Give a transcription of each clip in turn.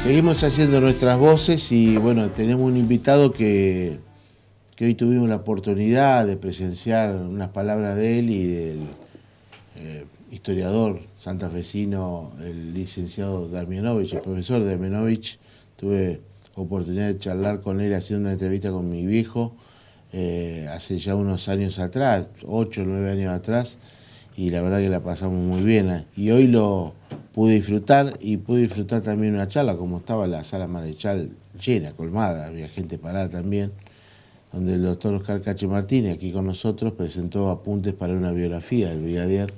Seguimos haciendo nuestras voces y bueno, tenemos un invitado que hoy tuvimos la oportunidad de presenciar unas palabras de él y del historiador santafesino, el licenciado Damianovich, el profesor Damianovich. Tuve oportunidad de charlar con él haciendo una entrevista con mi viejo hace ya unos años atrás, 8 o 9 años atrás, y la verdad que la pasamos muy bien. Y hoy lo pude disfrutar y pude disfrutar también una charla, como estaba la sala Marechal llena, colmada, había gente parada también, donde el doctor Oscar Cache Martínez, aquí con nosotros, presentó apuntes para una biografía del brigadier.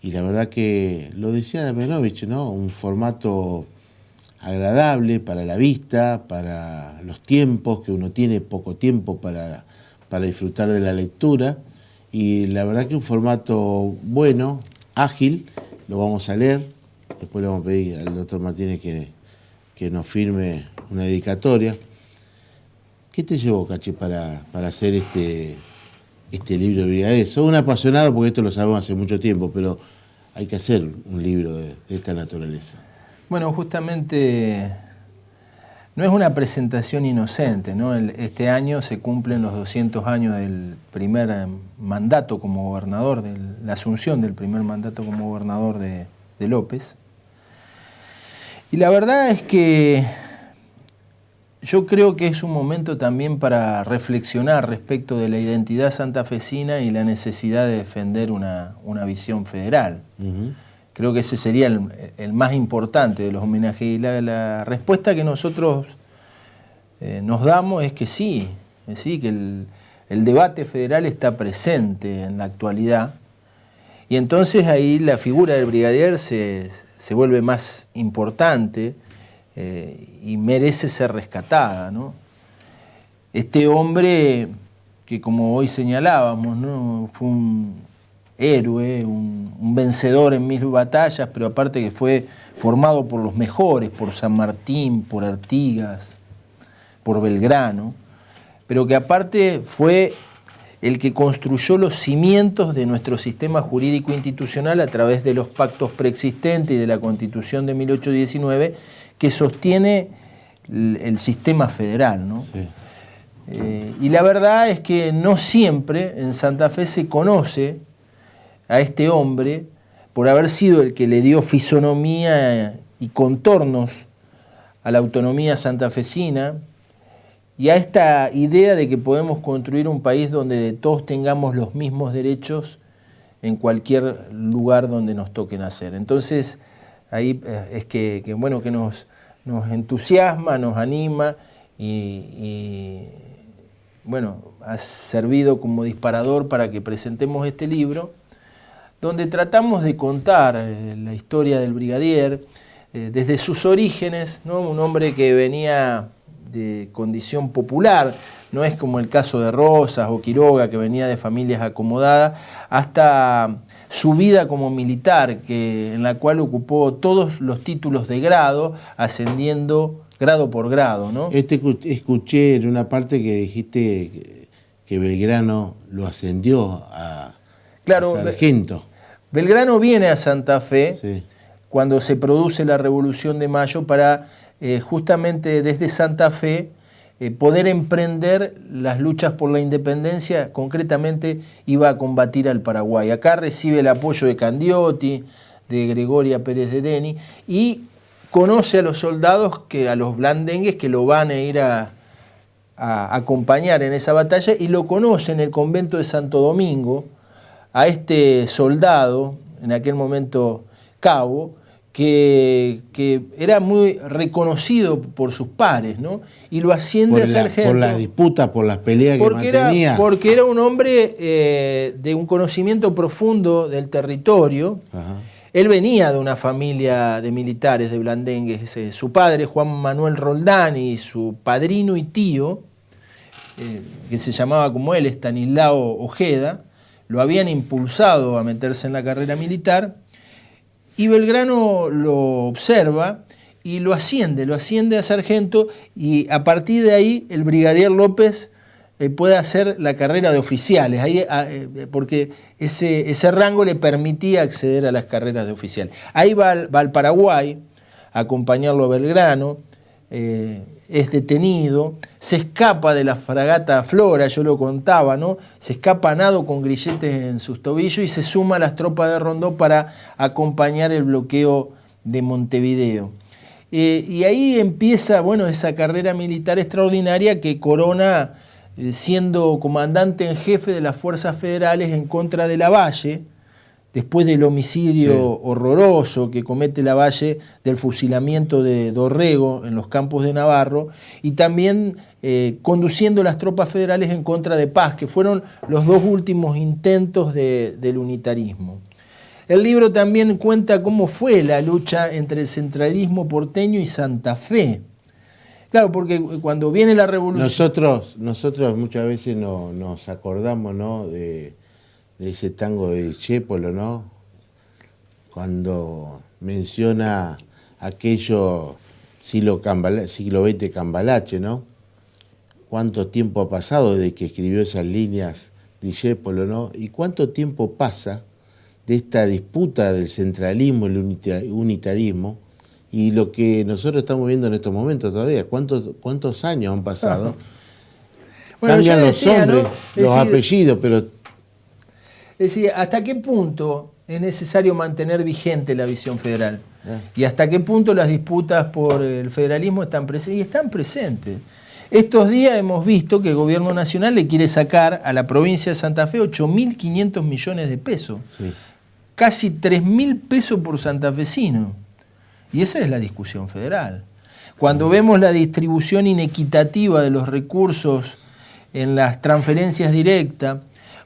Y la verdad que lo decía Damianovich, ¿no? Un formato agradable para la vista, para los tiempos, que uno tiene poco tiempo para disfrutar de la lectura. Y la verdad que un formato bueno, ágil, lo vamos a leer. Después le vamos a pedir al doctor Martínez que nos firme una dedicatoria. ¿Qué te llevó, Cache, para hacer este libro de brigadier? Sos un apasionado, porque esto lo sabemos hace mucho tiempo, pero hay que hacer un libro de esta naturaleza. Bueno, justamente no es una presentación inocente, ¿no? Este año se cumplen los 200 años del primer mandato como gobernador, de la asunción del primer mandato como gobernador de López. Y la verdad es que yo creo que es un momento también para reflexionar respecto de la identidad santafesina y la necesidad de defender una visión federal. Creo que ese sería el más importante de los homenajes. Y la respuesta que nosotros nos damos es que sí, que el debate federal está presente en la actualidad. Y entonces ahí la figura del brigadier se vuelve más importante y merece ser rescatada, ¿no? Este hombre que, como hoy señalábamos, ¿no? Fue un héroe, un vencedor en 1000 batallas, pero aparte que fue formado por los mejores, por San Martín, por Artigas, por Belgrano, pero que aparte fue el que construyó los cimientos de nuestro sistema jurídico institucional a través de los pactos preexistentes y de la Constitución de 1819, que sostiene el sistema federal, ¿no? Sí. Y la verdad es que no siempre en Santa Fe se conoce a este hombre por haber sido el que le dio fisonomía y contornos a la autonomía santafesina y a esta idea de que podemos construir un país donde todos tengamos los mismos derechos en cualquier lugar donde nos toque nacer. Entonces, ahí es que nos entusiasma, nos anima y bueno, ha servido como disparador para que presentemos este libro, donde tratamos de contar la historia del brigadier desde sus orígenes, ¿no? Un hombre que venía de condición popular, no es como el caso de Rosas o Quiroga, que venía de familias acomodadas, hasta su vida como militar, en la cual ocupó todos los títulos de grado, ascendiendo grado por grado, ¿no? Escuché en una parte que dijiste que Belgrano lo ascendió a sargento. Belgrano viene a Santa Fe cuando se produce la Revolución de Mayo para justamente desde Santa Fe poder emprender las luchas por la independencia. Concretamente iba a combatir al Paraguay. Acá recibe el apoyo de Candioti, de Gregoria Pérez de Denny, y conoce a los soldados, a los blandengues que lo van a ir a acompañar en esa batalla, y lo conoce en el convento de Santo Domingo a este soldado, en aquel momento cabo, que era muy reconocido por sus pares, ¿no? Y lo asciende a sargento. Por la disputa, por las peleas que mantenía. Porque era un hombre de un conocimiento profundo del territorio. Ajá. Él venía de una familia de militares, de blandengues. Su padre, Juan Manuel Roldán, y su padrino y tío, que se llamaba como él, Estanislao Ojeda, lo habían impulsado a meterse en la carrera militar, y Belgrano lo observa y lo asciende a sargento, y a partir de ahí el brigadier López puede hacer la carrera de oficiales, porque ese rango le permitía acceder a las carreras de oficiales. Ahí va al Paraguay acompañarlo a Belgrano, es detenido, se escapa de la fragata Flora, yo lo contaba, ¿no? Se escapa a nado con grilletes en sus tobillos y se suma a las tropas de Rondó para acompañar el bloqueo de Montevideo. Y ahí empieza, bueno, esa carrera militar extraordinaria que corona siendo comandante en jefe de las fuerzas federales en contra de Lavalle, después del homicidio horroroso que comete Lavalle del fusilamiento de Dorrego en los campos de Navarro, y también conduciendo las tropas federales en contra de Paz, que fueron los dos últimos intentos del unitarismo. El libro también cuenta cómo fue la lucha entre el centralismo porteño y Santa Fe. Claro, porque cuando viene la revolución... Nosotros muchas veces nos acordamos, ¿no?, de ese tango de Discépolo, ¿no?, cuando menciona aquello siglo XX Cambalache, ¿no? ¿Cuánto tiempo ha pasado desde que escribió esas líneas Discépolo, ¿no? ¿Y cuánto tiempo pasa de esta disputa del centralismo y el unitarismo y lo que nosotros estamos viendo en estos momentos todavía? ¿Cuántos años han pasado? Bueno, cambian los nombres, ¿no?, los apellidos, pero... Es decir, ¿hasta qué punto es necesario mantener vigente la visión federal? ¿Y hasta qué punto las disputas por el federalismo están presentes? Y están presentes. Estos días hemos visto que el gobierno nacional le quiere sacar a la provincia de Santa Fe 8.500 millones de pesos. Sí. Casi 3.000 pesos por santafesino. Y esa es la discusión federal. Cuando vemos la distribución inequitativa de los recursos en las transferencias directas,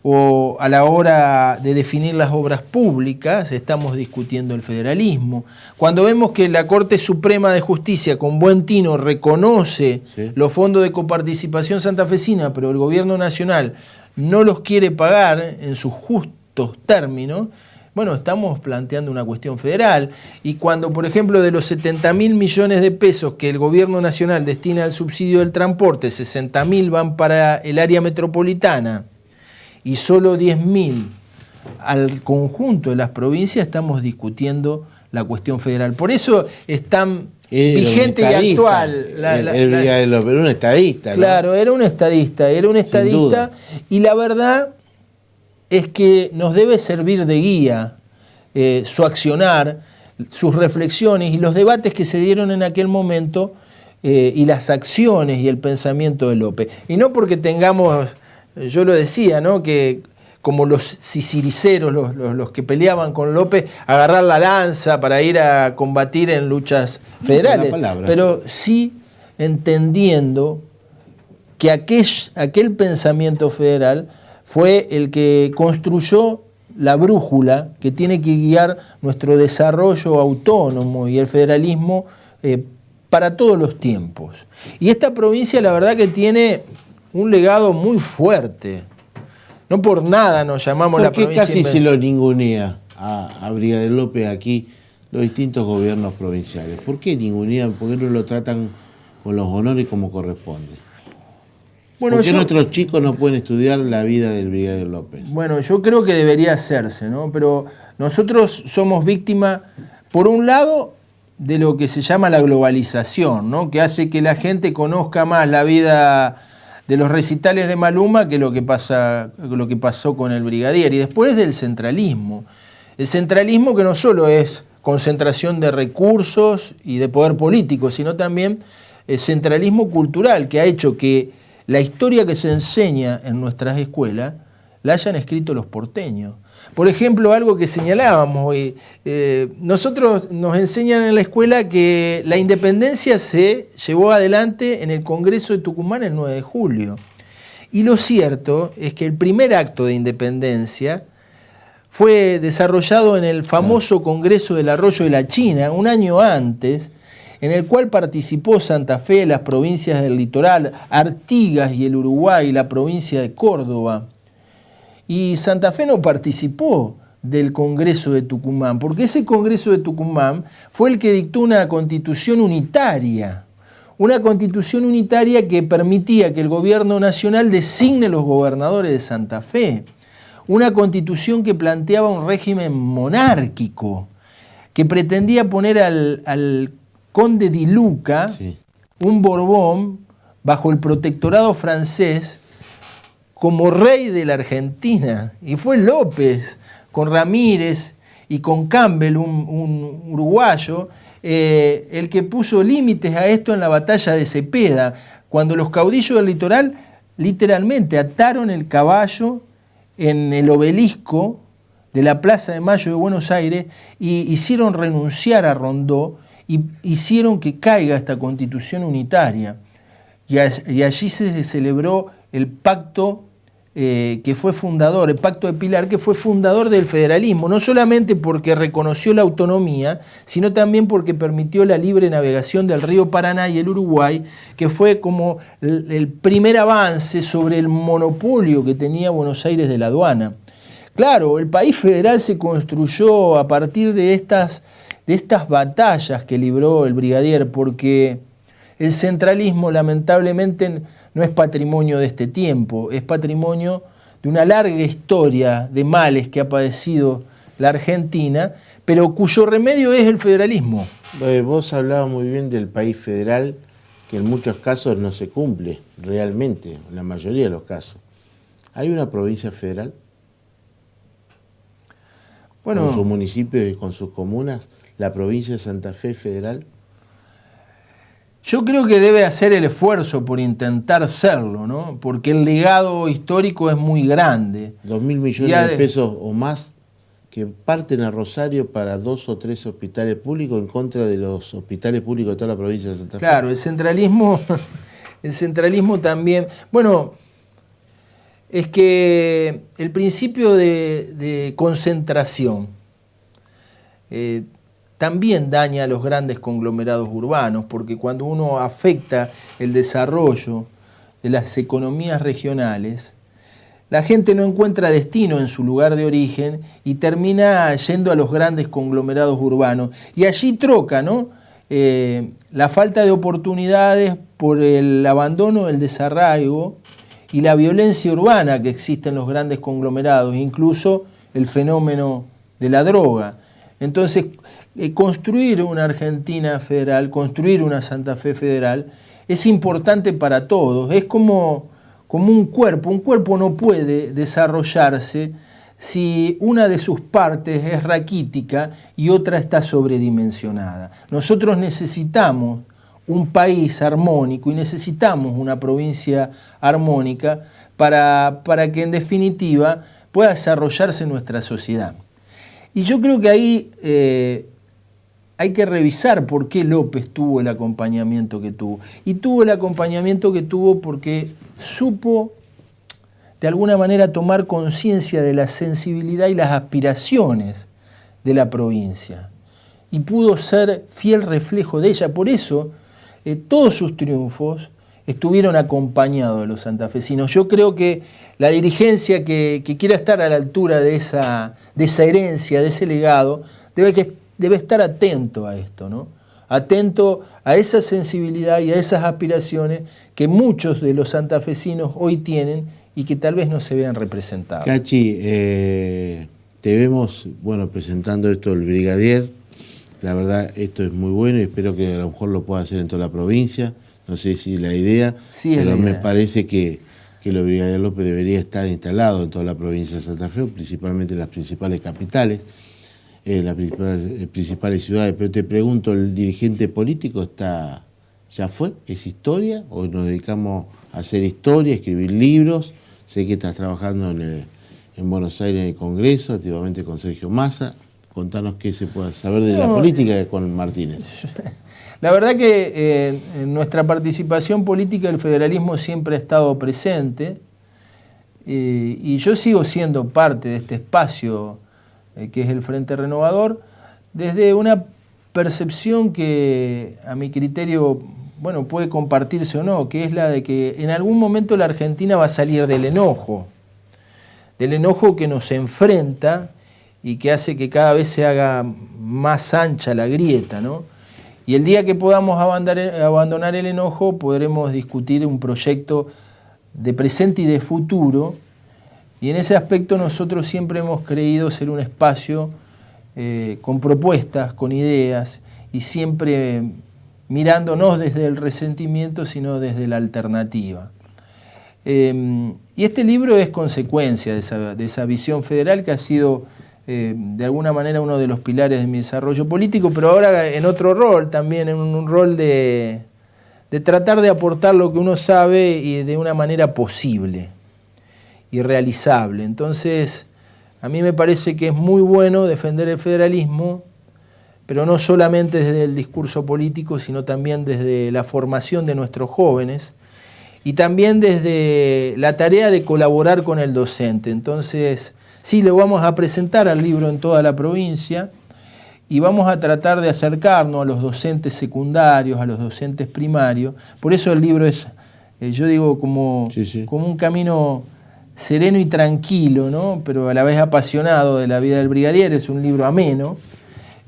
o a la hora de definir las obras públicas, estamos discutiendo el federalismo. Cuando vemos que la Corte Suprema de Justicia con buen tino reconoce los fondos de coparticipación santafesina, pero el gobierno nacional no los quiere pagar en sus justos términos, bueno, estamos planteando una cuestión federal. Y cuando, por ejemplo, de los 70.000 millones de pesos que el gobierno nacional destina al subsidio del transporte, 60.000 van para el área metropolitana, y solo 10.000 al conjunto de las provincias, estamos discutiendo la cuestión federal. Por eso es tan vigente y actual. Era un estadista, ¿no? Claro, era un estadista, y la verdad es que nos debe servir de guía su accionar, sus reflexiones y los debates que se dieron en aquel momento y las acciones y el pensamiento de López. Y no porque tengamos... Yo lo decía, ¿no?, que como los siciliceros, los que peleaban con López, agarrar la lanza para ir a combatir en luchas federales, pero sí entendiendo que aquel pensamiento federal fue el que construyó la brújula que tiene que guiar nuestro desarrollo autónomo y el federalismo para todos los tiempos. Y esta provincia, la verdad, que tiene un legado muy fuerte. No por nada nos llamamos la provincia. Casi se lo ningunea a Brigadier López aquí los distintos gobiernos provinciales. ¿Por qué ningunean? ¿Por qué no lo tratan con los honores como corresponde? Bueno, ¿por qué nuestros chicos no pueden estudiar la vida del Brigadier López? Bueno, yo creo que debería hacerse, ¿no? Pero nosotros somos víctimas, por un lado, de lo que se llama la globalización, ¿no?, que hace que la gente conozca más la vida de los recitales de Maluma que lo que pasó con el brigadier. Y después del centralismo. El centralismo que no solo es concentración de recursos y de poder político, sino también el centralismo cultural, que ha hecho que la historia que se enseña en nuestras escuelas la hayan escrito los porteños. Por ejemplo, algo que señalábamos hoy, nosotros nos enseñan en la escuela que la independencia se llevó adelante en el Congreso de Tucumán el 9 de julio. Y lo cierto es que el primer acto de independencia fue desarrollado en el famoso Congreso del Arroyo de la China, un año antes, en el cual participó Santa Fe, las provincias del litoral, Artigas y el Uruguay, la provincia de Córdoba. Y Santa Fe no participó del Congreso de Tucumán, porque ese Congreso de Tucumán fue el que dictó una constitución unitaria que permitía que el gobierno nacional designe los gobernadores de Santa Fe, una constitución que planteaba un régimen monárquico, que pretendía poner al conde di Luca, Sí. un Borbón, bajo el protectorado francés, como rey de la Argentina. Y fue López, con Ramírez y con Campbell, un uruguayo, el que puso límites a esto en la batalla de Cepeda, cuando los caudillos del litoral literalmente ataron el caballo en el obelisco de la Plaza de Mayo de Buenos Aires y hicieron renunciar a Rondó y hicieron que caiga esta constitución unitaria. Y allí se celebró el pacto que fue fundador, el Pacto de Pilar, que fue fundador del federalismo, no solamente porque reconoció la autonomía, sino también porque permitió la libre navegación del río Paraná y el Uruguay, que fue como el primer avance sobre el monopolio que tenía Buenos Aires de la aduana. Claro, el país federal se construyó a partir de estas batallas que libró el brigadier, porque el centralismo lamentablemente no es patrimonio de este tiempo, es patrimonio de una larga historia de males que ha padecido la Argentina, pero cuyo remedio es el federalismo. Vos hablabas muy bien del país federal, que en muchos casos no se cumple realmente, en la mayoría de los casos. ¿Hay una provincia federal? Bueno, con sus municipios y con sus comunas, la provincia de Santa Fe federal. yo creo que debe hacer el esfuerzo por intentar serlo, ¿no? Porque el legado histórico es muy grande. 2.000 millones de pesos o más que parten a Rosario para 2 o 3 hospitales públicos en contra de los hospitales públicos de toda la provincia de Santa Fe. Claro, el centralismo también. Bueno, es que el principio de concentración también daña a los grandes conglomerados urbanos, porque cuando uno afecta el desarrollo de las economías regionales, la gente no encuentra destino en su lugar de origen y termina yendo a los grandes conglomerados urbanos. Y allí troca, ¿no? La falta de oportunidades por el abandono, el desarraigo y la violencia urbana que existe en los grandes conglomerados, incluso el fenómeno de la droga. Entonces, construir una Argentina federal, construir una Santa Fe federal, es importante para todos. Es como un cuerpo no puede desarrollarse si una de sus partes es raquítica y otra está sobredimensionada. Nosotros necesitamos un país armónico y necesitamos una provincia armónica para que en definitiva pueda desarrollarse nuestra sociedad. Y yo creo que ahí hay que revisar por qué López tuvo el acompañamiento que tuvo. Y tuvo el acompañamiento que tuvo porque supo de alguna manera tomar conciencia de la sensibilidad y las aspiraciones de la provincia. Y pudo ser fiel reflejo de ella. Por eso todos sus triunfos estuvieron acompañados de los santafesinos. Yo creo que la dirigencia que quiera estar a la altura de esa herencia, de ese legado, debe estar atento a esto, ¿no? Atento a esa sensibilidad y a esas aspiraciones que muchos de los santafesinos hoy tienen y que tal vez no se vean representados. Cachi, te vemos, presentando esto del brigadier. La verdad, esto es muy bueno y espero que a lo mejor lo pueda hacer en toda la provincia. No sé si la idea, sí, pero me parece que el brigadier López debería estar instalado en toda la provincia de Santa Fe, principalmente en las principales capitales, en las principales ciudades. Pero te pregunto, ¿el dirigente político ya fue? ¿Es historia? ¿O nos dedicamos a hacer historia, a escribir libros? Sé que estás trabajando en Buenos Aires en el Congreso, activamente con Sergio Massa. Contanos qué se puede saber de la política con Martínez. La verdad que en nuestra participación política el federalismo siempre ha estado presente y yo sigo siendo parte de este espacio que es el Frente Renovador desde una percepción que a mi criterio puede compartirse o no, que es la de que en algún momento la Argentina va a salir del enojo que nos enfrenta y que hace que cada vez se haga más ancha la grieta, ¿no? Y el día que podamos abandonar el enojo, podremos discutir un proyecto de presente y de futuro. Y en ese aspecto nosotros siempre hemos creído ser un espacio con propuestas, con ideas, y siempre mirando no desde el resentimiento, sino desde la alternativa. Y este libro es consecuencia de esa visión federal que ha sido de alguna manera uno de los pilares de mi desarrollo político, pero ahora en otro rol, también en un rol de tratar de aportar lo que uno sabe y de una manera posible y realizable. Entonces, a mí me parece que es muy bueno defender el federalismo, pero no solamente desde el discurso político, sino también desde la formación de nuestros jóvenes y también desde la tarea de colaborar con el docente. Entonces, sí, lo vamos a presentar al libro en toda la provincia y vamos a tratar de acercarnos a los docentes secundarios, a los docentes primarios. Por eso el libro es, yo digo, como un camino sereno y tranquilo, ¿no? Pero a la vez apasionado de la vida del brigadier. Es un libro ameno.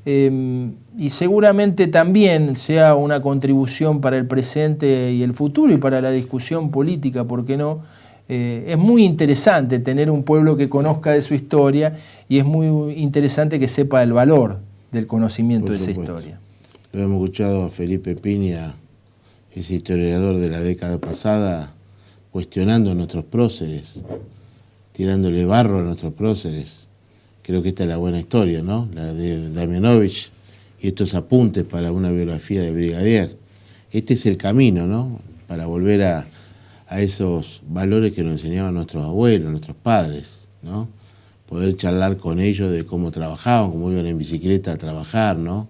Y seguramente también sea una contribución para el presente y el futuro y para la discusión política, ¿por qué no? Es muy interesante tener un pueblo que conozca de su historia y es muy interesante que sepa el valor del conocimiento de esa historia. Lo hemos escuchado a Felipe Piña, ese historiador de la década pasada, cuestionando a nuestros próceres, tirándole barro a nuestros próceres. Creo que esta es la buena historia, ¿no? La de Damianovich y estos apuntes para una biografía de brigadier. Este es el camino, ¿no? Para volver a esos valores que nos enseñaban nuestros abuelos, nuestros padres, ¿no? Poder charlar con ellos de cómo trabajaban, cómo iban en bicicleta a trabajar, ¿no?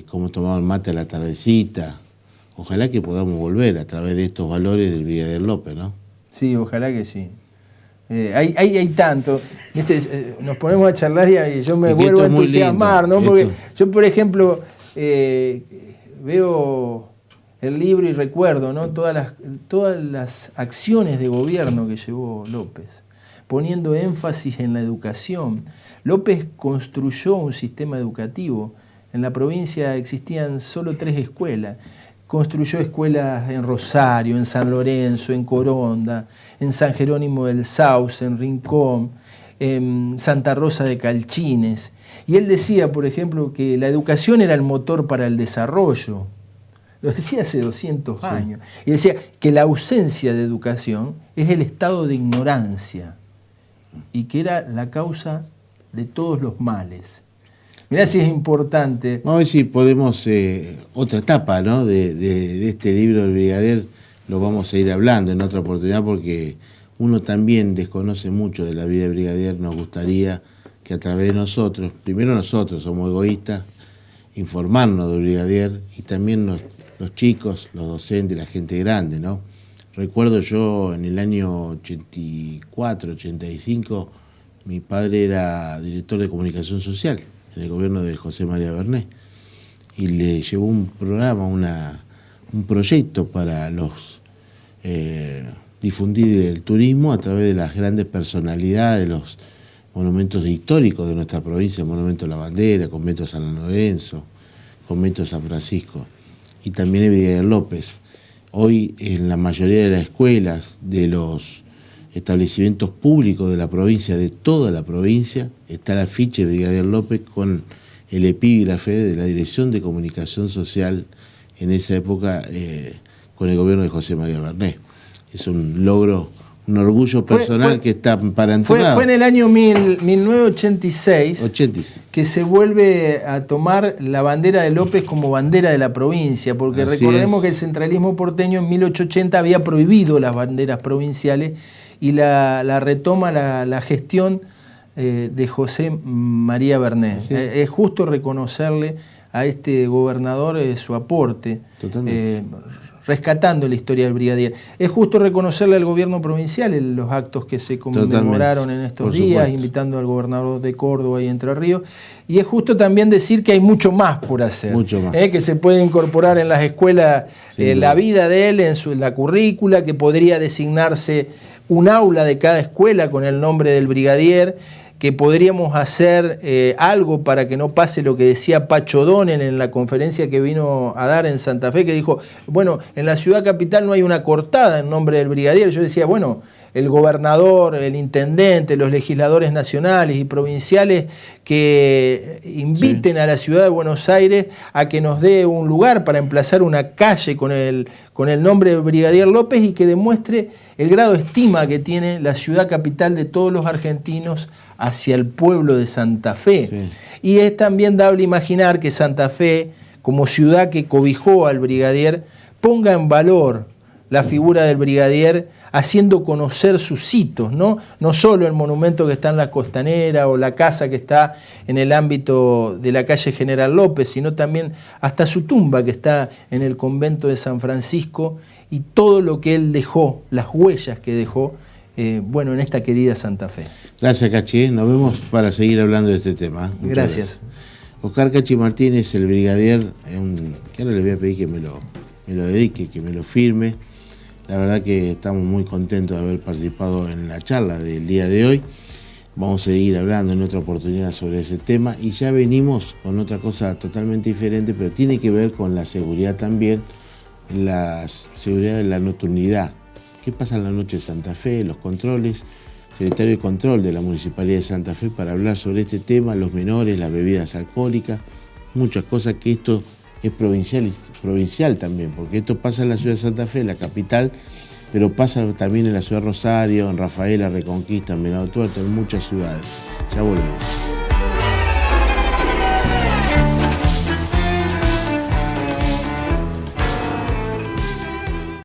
Cómo tomaban mate a la tardecita. Ojalá que podamos volver a través de estos valores del brigadier López, ¿no? Sí, ojalá que sí. Hay tanto, ¿viste? Nos ponemos a charlar y yo me vuelvo a entusiasmar, ¿no? Porque yo, por ejemplo, veo el libro y recuerdo, ¿no? todas las acciones de gobierno que llevó López, poniendo énfasis en la educación. López construyó un sistema educativo. En la provincia existían solo 3 escuelas. Construyó escuelas en Rosario, en San Lorenzo, en Coronda, en San Jerónimo del Sauce, en Rincón, en Santa Rosa de Calchines. Y él decía, por ejemplo, que la educación era el motor para el desarrollo. Lo decía hace 200 años. Y decía que la ausencia de educación es el estado de ignorancia y que era la causa de todos los males. Mirá si es importante. Vamos a ver si podemos, otra etapa, ¿no? de este libro del brigadier, lo vamos a ir hablando en otra oportunidad porque uno también desconoce mucho de la vida del brigadier. Nos gustaría que a través de nosotros, primero nosotros somos egoístas, informarnos del brigadier y también los chicos, los docentes, la gente grande, ¿no? Recuerdo yo en el año 84, 85, mi padre era director de comunicación social en el gobierno de José María Bernet y le llevó un programa, un proyecto para difundir el turismo a través de las grandes personalidades, de los monumentos históricos de nuestra provincia, el Monumento a la Bandera, Convento de San Lorenzo, Convento de San Francisco, y también el brigadier López. Hoy en la mayoría de las escuelas, de los establecimientos públicos de la provincia, de toda la provincia, está el afiche de brigadier López con el epígrafe de la Dirección de Comunicación Social en esa época con el gobierno de José María Bernet. Es un logro, un orgullo personal que está para entrar. Fue en el año 1986 que se vuelve a tomar la bandera de López como bandera de la provincia, porque recordemos que el centralismo porteño en 1880 había prohibido las banderas provinciales y la retoma la gestión de José María Bernet. Es justo reconocerle a este gobernador su aporte. Totalmente. Rescatando la historia del brigadier. Es justo reconocerle al gobierno provincial en los actos que se conmemoraron en estos días, invitando al gobernador de Córdoba y Entre Ríos. Y es justo también decir que hay mucho más por hacer. Mucho más. Que se puede incorporar en las escuelas la vida de él, en la currícula, que podría designarse un aula de cada escuela con el nombre del brigadier, que podríamos hacer algo para que no pase lo que decía Pacho Donen en la conferencia que vino a dar en Santa Fe, que dijo, bueno, en la ciudad capital no hay una cortada en nombre del brigadier. Yo decía, bueno, el gobernador, el intendente, los legisladores nacionales y provinciales que inviten a la ciudad de Buenos Aires a que nos dé un lugar para emplazar una calle con el nombre de Brigadier López y que demuestre el grado de estima que tiene la ciudad capital de todos los argentinos hacia el pueblo de Santa Fe. Sí. Y es también dable imaginar que Santa Fe, como ciudad que cobijó al brigadier, ponga en valor la figura del brigadier, haciendo conocer sus hitos, ¿no? No solo el monumento que está en la Costanera o la casa que está en el ámbito de la calle General López, sino también hasta su tumba que está en el convento de San Francisco y todo lo que él dejó, las huellas que dejó, bueno, en esta querida Santa Fe. Gracias, Cachi. Nos vemos para seguir hablando de este tema. Muchas gracias. Oscar Cachi Martínez, el brigadier, que ahora le voy a pedir que me lo dedique, que me lo firme. La verdad que estamos muy contentos de haber participado en la charla del día de hoy. Vamos a seguir hablando en otra oportunidad sobre ese tema y ya venimos con otra cosa totalmente diferente, pero tiene que ver con la seguridad también, la seguridad de la nocturnidad. ¿Qué pasa en la noche de Santa Fe? Los controles. Secretario de Control de la Municipalidad de Santa Fe para hablar sobre este tema, los menores, las bebidas alcohólicas, muchas cosas que esto es provincial también, porque esto pasa en la ciudad de Santa Fe, la capital, pero pasa también en la ciudad de Rosario, en Rafaela, Reconquista, en Venado Tuerto, en muchas ciudades. Ya volvemos.